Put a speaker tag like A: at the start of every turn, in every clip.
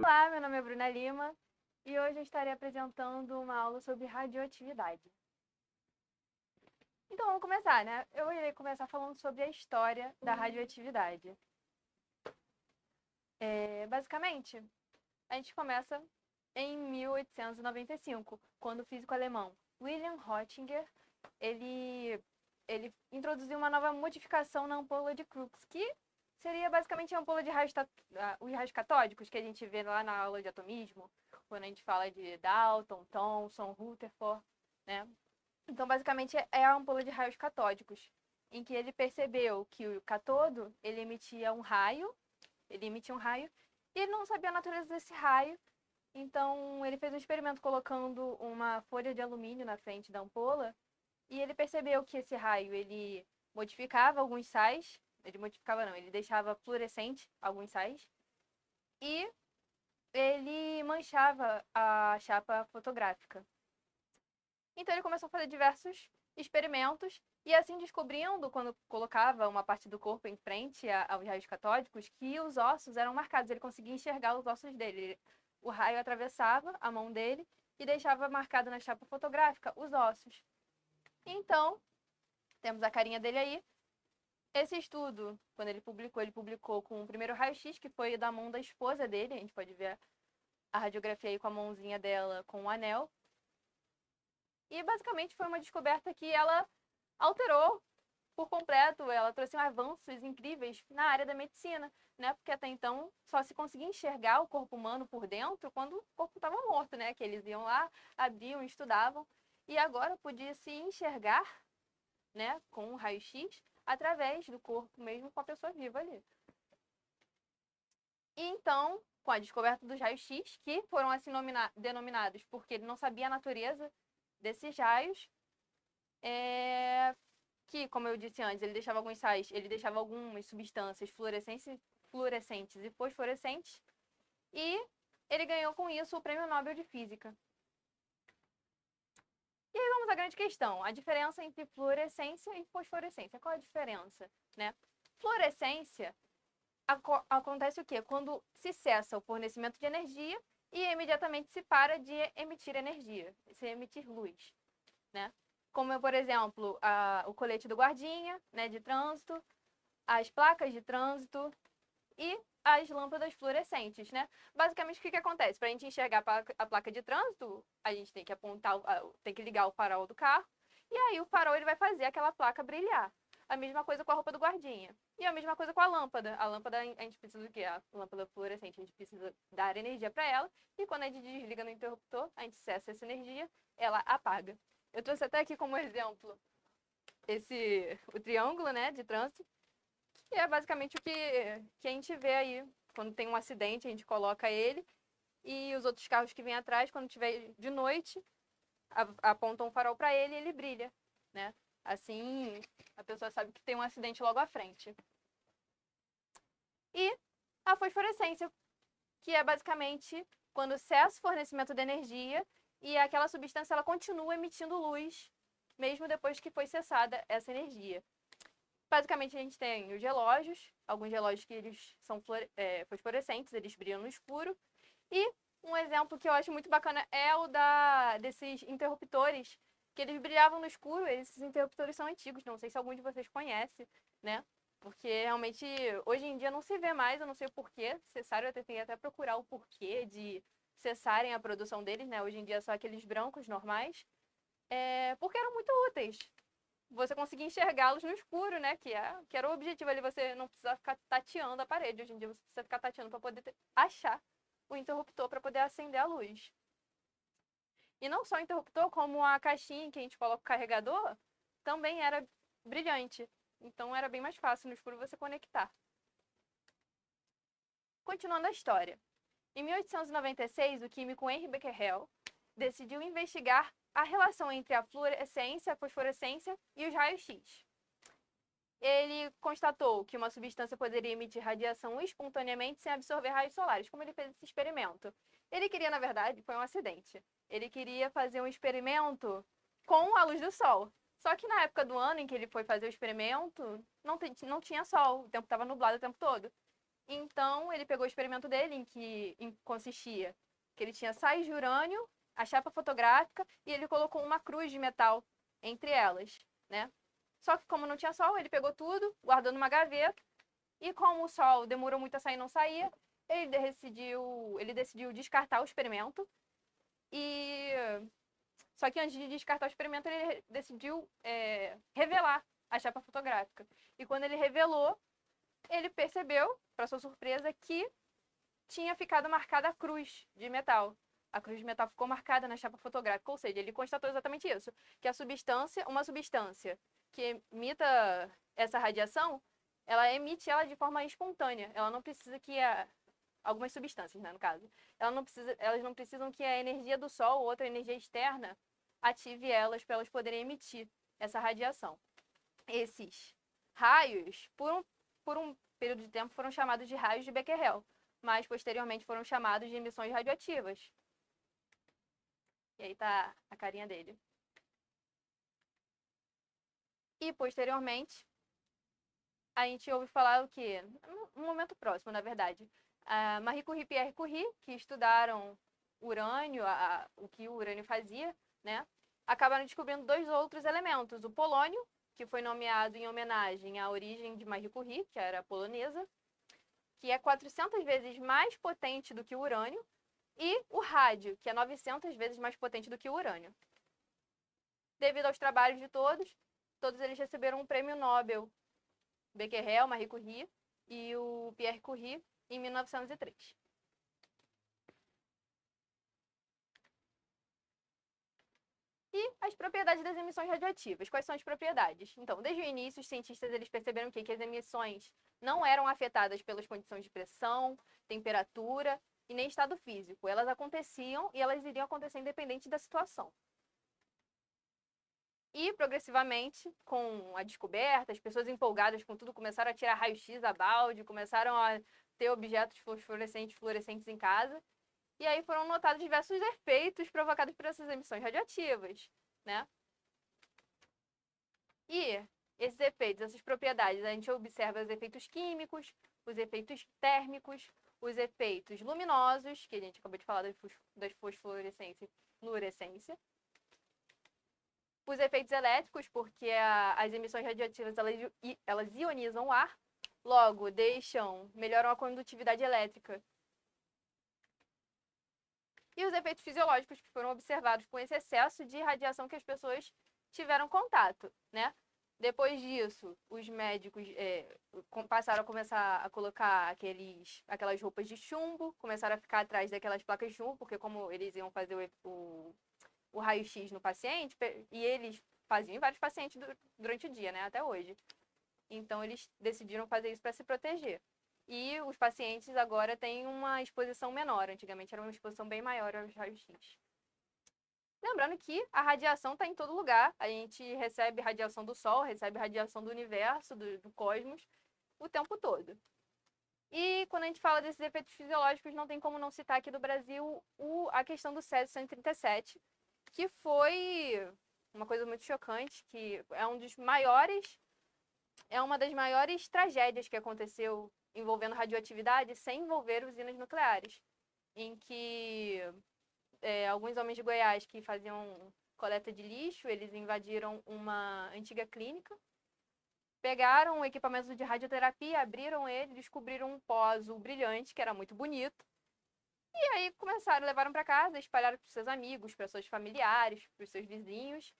A: Olá, meu nome é Bruna Lima e hoje eu estarei apresentando uma aula sobre radioatividade. Então vamos começar, né? Eu irei começar falando sobre a história da radioatividade. Basicamente, a gente começa em 1895, quando o físico alemão Wilhelm Röntgen ele introduziu uma nova modificação na ampola de Crookes, que seria basicamente a ampola de os raios catódicos que a gente vê lá na aula de atomismo, quando a gente fala de Dalton, Thomson, Rutherford, né? Então, basicamente, é a ampola de raios catódicos, em que ele percebeu que o catodo, ele emitia um raio, e ele não sabia a natureza desse raio, então ele fez um experimento colocando uma folha de alumínio na frente da ampola, e ele percebeu que esse raio, ele modificava alguns sais, ele deixava fluorescente alguns sais, e ele manchava a chapa fotográfica. Então ele começou a fazer diversos experimentos e assim descobrindo, quando colocava uma parte do corpo em frente aos raios catódicos, que os ossos eram marcados, ele conseguia enxergar os ossos dele. O raio atravessava a mão dele e deixava marcado na chapa fotográfica os ossos. Então, temos a carinha dele aí. Esse estudo, quando ele publicou com o primeiro raio-x, que foi da mão da esposa dele. A gente pode ver a radiografia aí com a mãozinha dela com o anel. E basicamente foi uma descoberta que ela alterou por completo, ela trouxe avanços incríveis na área da medicina, né? Porque até então só se conseguia enxergar o corpo humano por dentro quando o corpo estava morto, né? Que eles iam lá, abriam, estudavam, e agora podia se enxergar, né, com o raio-x através do corpo mesmo com a pessoa viva ali. E então, com a descoberta dos raios-x, que foram assim denominados porque ele não sabia a natureza desses raios, que, como eu disse antes, ele deixava alguns sais, ele deixava algumas substâncias fluorescentes e fosforescentes, e ele ganhou com isso o Prêmio Nobel de Física. E aí vamos à grande questão, a diferença entre fluorescência e fosforescência. Qual é a diferença, né? Fluorescência acontece o quê? Quando se cessa o fornecimento de energia e imediatamente se para de emitir energia, se emitir luz, né? Como, por exemplo, o colete do guardinha, né, de trânsito, as placas de trânsito e as lâmpadas fluorescentes, né? Basicamente, o que acontece? Para a gente enxergar a placa de trânsito, a gente tem que tem que ligar o farol do carro, e aí o farol ele vai fazer aquela placa brilhar. A mesma coisa com a roupa do guardinha. E a mesma coisa com a lâmpada. A lâmpada, a gente precisa do quê? A lâmpada fluorescente, a gente precisa dar energia para ela, e quando a gente desliga no interruptor, a gente cessa essa energia, ela apaga. Eu trouxe até aqui como exemplo o triângulo, né, de trânsito, que é basicamente o que a gente vê aí. Quando tem um acidente, a gente coloca ele, e os outros carros que vêm atrás, quando tiver de noite, apontam um farol para ele e ele brilha, né? Assim, a pessoa sabe que tem um acidente logo à frente. E a fosforescência, que é basicamente quando cessa o fornecimento de energia e aquela substância ela continua emitindo luz, mesmo depois que foi cessada essa energia. Basicamente, a gente tem os relógios, alguns relógios que eles são fosforescentes, eles brilham no escuro. E um exemplo que eu acho muito bacana é o desses interruptores, que eles brilhavam no escuro. Esses interruptores são antigos, não sei se algum de vocês conhece, né? Porque realmente hoje em dia não se vê mais, eu não sei o porquê. Cessaram, eu tentei até procurar o porquê de cessarem a produção deles, né? Hoje em dia são aqueles brancos normais, porque eram muito úteis. Você conseguia enxergá-los no escuro, né? Que era o objetivo ali, você não precisava ficar tateando a parede. Hoje em dia você precisa ficar tateando para poder achar o interruptor para poder acender a luz. E não só o interruptor, como a caixinha que a gente coloca o carregador, também era brilhante. Então era bem mais fácil no escuro você conectar. Continuando a história. Em 1896, o químico Henri Becquerel decidiu investigar a relação entre a fluorescência, a fosforescência e os raios-x. Ele constatou que uma substância poderia emitir radiação espontaneamente sem absorver raios solares. Como ele fez esse experimento? Ele queria, na verdade, foi um acidente. Ele queria fazer um experimento com a luz do sol. Só que na época do ano em que ele foi fazer o experimento, não tinha sol, o tempo estava nublado o tempo todo. Então, ele pegou o experimento dele, em que consistia que ele tinha sais de urânio, a chapa fotográfica, e ele colocou uma cruz de metal entre elas, né? Só que como não tinha sol, ele pegou tudo, guardou numa gaveta, e como o sol demorou muito a sair e não saía, ele decidiu descartar o experimento. E só que antes de descartar o experimento, ele decidiu revelar a chapa fotográfica. E quando ele revelou, ele percebeu, para sua surpresa, que tinha ficado marcada a cruz de metal. A cruz de metal ficou marcada na chapa fotográfica, ou seja, ele constatou exatamente isso, que uma substância que emita essa radiação, ela emite ela de forma espontânea. Ela não precisa que algumas substâncias, né, no caso, elas não precisam que a energia do sol ou outra energia externa ative elas para elas poderem emitir essa radiação. Esses raios, por um período de tempo, foram chamados de raios de Becquerel, mas posteriormente foram chamados de emissões radioativas. E aí tá a carinha dele. E posteriormente, a gente ouve falar o quê? Um momento próximo, na verdade. A Marie Curie e Pierre Curie, que estudaram urânio, o que o urânio fazia, né? Acabaram descobrindo dois outros elementos. O polônio, que foi nomeado em homenagem à origem de Marie Curie, que era polonesa, que é 400 vezes mais potente do que o urânio, e o rádio, que é 900 vezes mais potente do que o urânio. Devido aos trabalhos de todos eles receberam um prêmio Nobel. Becquerel, Marie Curie e o Pierre Curie, em 1903. E as propriedades das emissões radioativas. Quais são as propriedades? Então, desde o início, os cientistas eles perceberam que as emissões não eram afetadas pelas condições de pressão, temperatura e nem estado físico. Elas aconteciam e elas iriam acontecer independente da situação. E, progressivamente, com a descoberta, as pessoas empolgadas com tudo começaram a tirar raio-x a balde, começaram a ter objetos fluorescentes em casa. E aí foram notados diversos efeitos provocados por essas emissões radioativas, né? E esses efeitos, essas propriedades, a gente observa os efeitos químicos, os efeitos térmicos, os efeitos luminosos, que a gente acabou de falar das fosforescência e fluorescência, os efeitos elétricos, porque as emissões radioativas elas ionizam o ar, logo melhoram a condutividade elétrica. E os efeitos fisiológicos que foram observados com esse excesso de radiação que as pessoas tiveram contato, né? Depois disso, os médicos passaram a começar a colocar aquelas roupas de chumbo, começaram a ficar atrás daquelas placas de chumbo, porque como eles iam fazer o raio-x no paciente, e eles faziam em vários pacientes durante o dia, né, até hoje. Então, eles decidiram fazer isso para se proteger. E os pacientes agora têm uma exposição menor. Antigamente era uma exposição bem maior aos raios-x. Lembrando que a radiação está em todo lugar. A gente recebe radiação do Sol, recebe radiação do universo, do cosmos, o tempo todo. E quando a gente fala desses efeitos fisiológicos, não tem como não citar aqui do Brasil a questão do Césio-137, que foi uma coisa muito chocante, que é uma das maiores tragédias que aconteceu envolvendo radioatividade sem envolver usinas nucleares, em que alguns homens de Goiás que faziam coleta de lixo, eles invadiram uma antiga clínica, pegaram um equipamento de radioterapia, abriram ele, descobriram um pó azul brilhante, que era muito bonito, e aí levaram para casa, espalharam para os seus amigos, para seus familiares, para os seus vizinhos.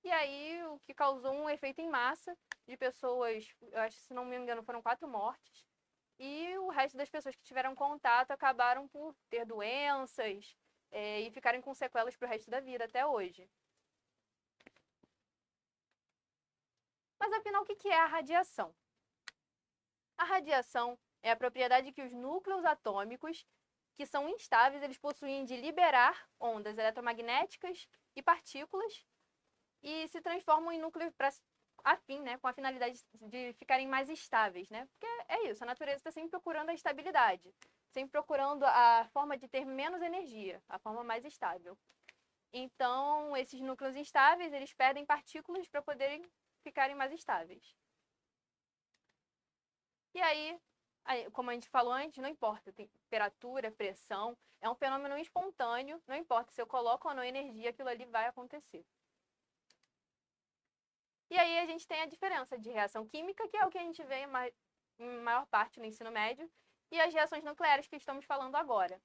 A: E aí o que causou um efeito em massa de pessoas, eu acho que se não me engano foram 4 mortes. E o resto das pessoas que tiveram contato acabaram por ter doenças e ficarem com sequelas para o resto da vida até hoje. Mas afinal, o que é a radiação? A radiação é a propriedade que os núcleos atômicos que são instáveis, eles possuem de liberar ondas eletromagnéticas e partículas e se transformam em núcleos né, com a finalidade de ficarem mais estáveis, né? Porque é isso, a natureza está sempre procurando a estabilidade, sempre procurando a forma de ter menos energia, a forma mais estável. Então, esses núcleos instáveis, eles perdem partículas para poderem ficarem mais estáveis. E aí, como a gente falou antes, não importa temperatura, pressão, é um fenômeno espontâneo, não importa se eu coloco ou não energia, aquilo ali vai acontecer. E aí a gente tem a diferença de reação química, que é o que a gente vê em maior parte no ensino médio, e as reações nucleares que estamos falando agora.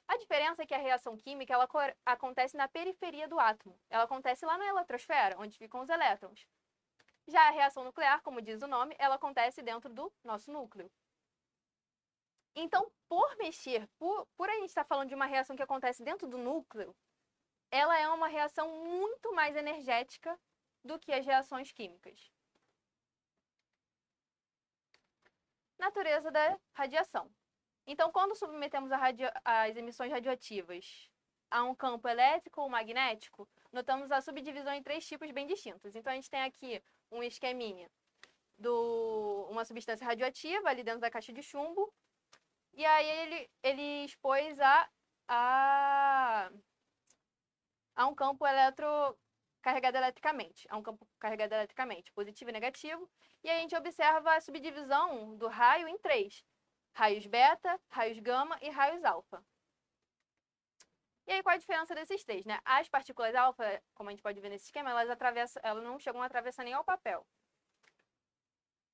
A: A diferença é que a reação química ela acontece na periferia do átomo. Ela acontece lá na eletrosfera, onde ficam os elétrons. Já a reação nuclear, como diz o nome, ela acontece dentro do nosso núcleo. Então, por a gente estar falando de uma reação que acontece dentro do núcleo, ela é uma reação muito mais energética do que as reações químicas. Natureza da radiação. Então, quando submetemos as emissões radioativas a um campo elétrico ou magnético, notamos a subdivisão em 3 tipos bem distintos. Então, a gente tem aqui um esqueminha uma substância radioativa ali dentro da caixa de chumbo, e aí ele expôs a um campo carregado eletricamente, positivo e negativo, e aí a gente observa a subdivisão do raio em 3. Raios beta, raios gama e raios alfa. E aí, qual a diferença desses 3, né? As partículas alfa, como a gente pode ver nesse esquema, elas não chegam a atravessar nem ao papel.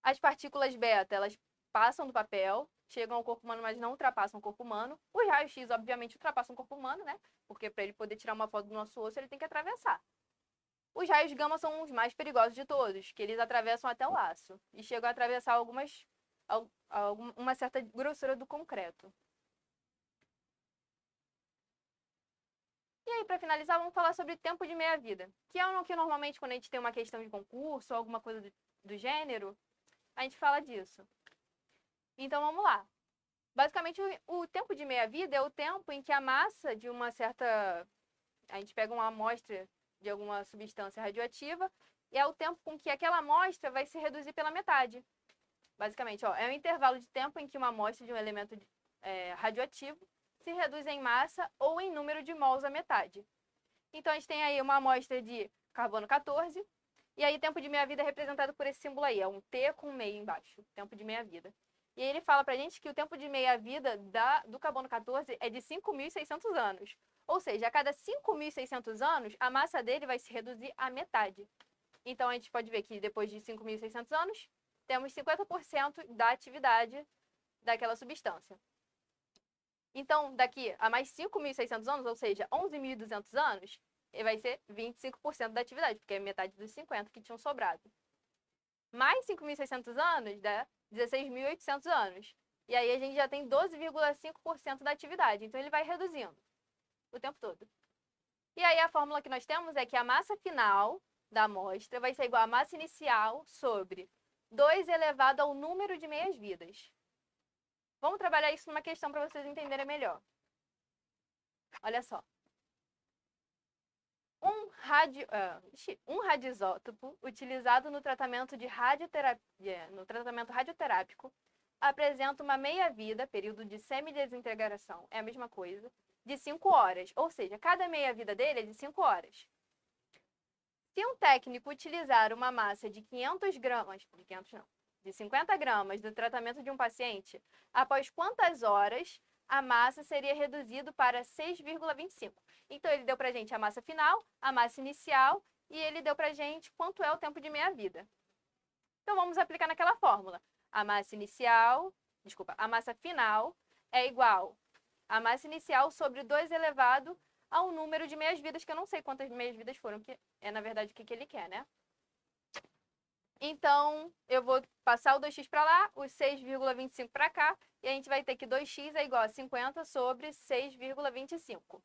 A: As partículas beta, elas passam do papel, chegam ao corpo humano, mas não ultrapassam o corpo humano. Os raios X, obviamente, ultrapassam o corpo humano, né? Porque para ele poder tirar uma foto do nosso osso, ele tem que atravessar. Os raios gama são os mais perigosos de todos, que eles atravessam até o aço e chegam a atravessar uma certa grossura do concreto. E aí, para finalizar, vamos falar sobre tempo de meia-vida, que é o que normalmente, quando a gente tem uma questão de concurso ou alguma coisa do gênero, a gente fala disso. Então, vamos lá. Basicamente, o tempo de meia-vida é o tempo em que a massa de uma certa... A gente pega uma amostra de alguma substância radioativa e é o tempo com que aquela amostra vai se reduzir pela metade. Basicamente, é um intervalo de tempo em que uma amostra de um elemento radioativo se reduz em massa ou em número de mols à metade. Então, a gente tem aí uma amostra de carbono 14, e aí o tempo de meia-vida é representado por esse símbolo aí, é um T com meio embaixo, tempo de meia-vida. E aí ele fala pra gente que o tempo de meia-vida do carbono 14 é de 5.600 anos. Ou seja, a cada 5.600 anos, a massa dele vai se reduzir à metade. Então, a gente pode ver que depois de 5.600 anos, temos 50% da atividade daquela substância. Então, daqui a mais 5.600 anos, ou seja, 11.200 anos, vai ser 25% da atividade, porque é metade dos 50 que tinham sobrado. Mais 5.600 anos dá 16.800 anos. E aí a gente já tem 12,5% da atividade. Então, ele vai reduzindo o tempo todo. E aí a fórmula que nós temos é que a massa final da amostra vai ser igual à massa inicial sobre 2 elevado ao número de meias-vidas. Vamos trabalhar isso numa questão para vocês entenderem melhor. Olha só. Um radioisótopo utilizado no tratamento radioterápico apresenta uma meia-vida, período de semidesintegração, é a mesma coisa, de 5 horas. Ou seja, cada meia-vida dele é de 5 horas. Se um técnico utilizar uma massa de 50 gramas do tratamento de um paciente, após quantas horas a massa seria reduzida para 6,25? Então, ele deu para a gente a massa final, a massa inicial, e ele deu para a gente quanto é o tempo de meia-vida. Então, vamos aplicar naquela fórmula. A massa final é igual a massa inicial sobre 2 elevado ao número de meias-vidas, que eu não sei quantas meias-vidas foram, que é, na verdade, o que ele quer, né? Então, eu vou passar o 2x para lá, os 6,25 para cá, e a gente vai ter que 2x é igual a 50 sobre 6,25.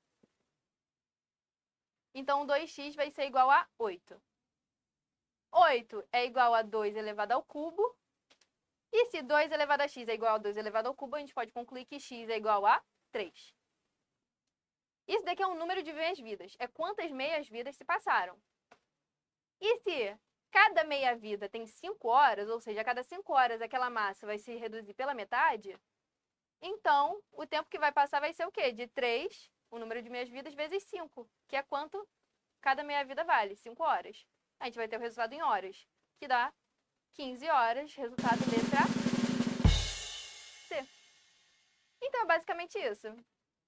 A: Então, o 2x vai ser igual a 8. 8 é igual a 2 elevado ao cubo. E se 2 elevado a x é igual a 2 elevado ao cubo, a gente pode concluir que x é igual a 3. Isso daqui é um número de meias-vidas. É quantas meias-vidas se passaram. E se cada meia-vida tem 5 horas, ou seja, a cada 5 horas aquela massa vai se reduzir pela metade, então o tempo que vai passar vai ser o quê? De 3 o número de meias-vidas vezes 5, que é quanto cada meia-vida vale, 5 horas. A gente vai ter o resultado em horas, que dá 15 horas, resultado letra C. Então, é basicamente isso.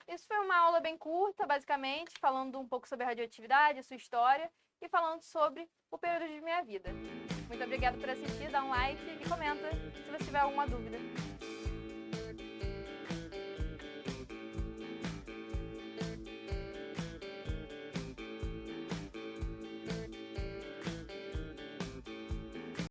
A: Isso foi uma aula bem curta, basicamente, falando um pouco sobre a radioatividade, a sua história, e falando sobre o período de minha vida. Muito obrigada por assistir, dá um like e comenta se você tiver alguma dúvida.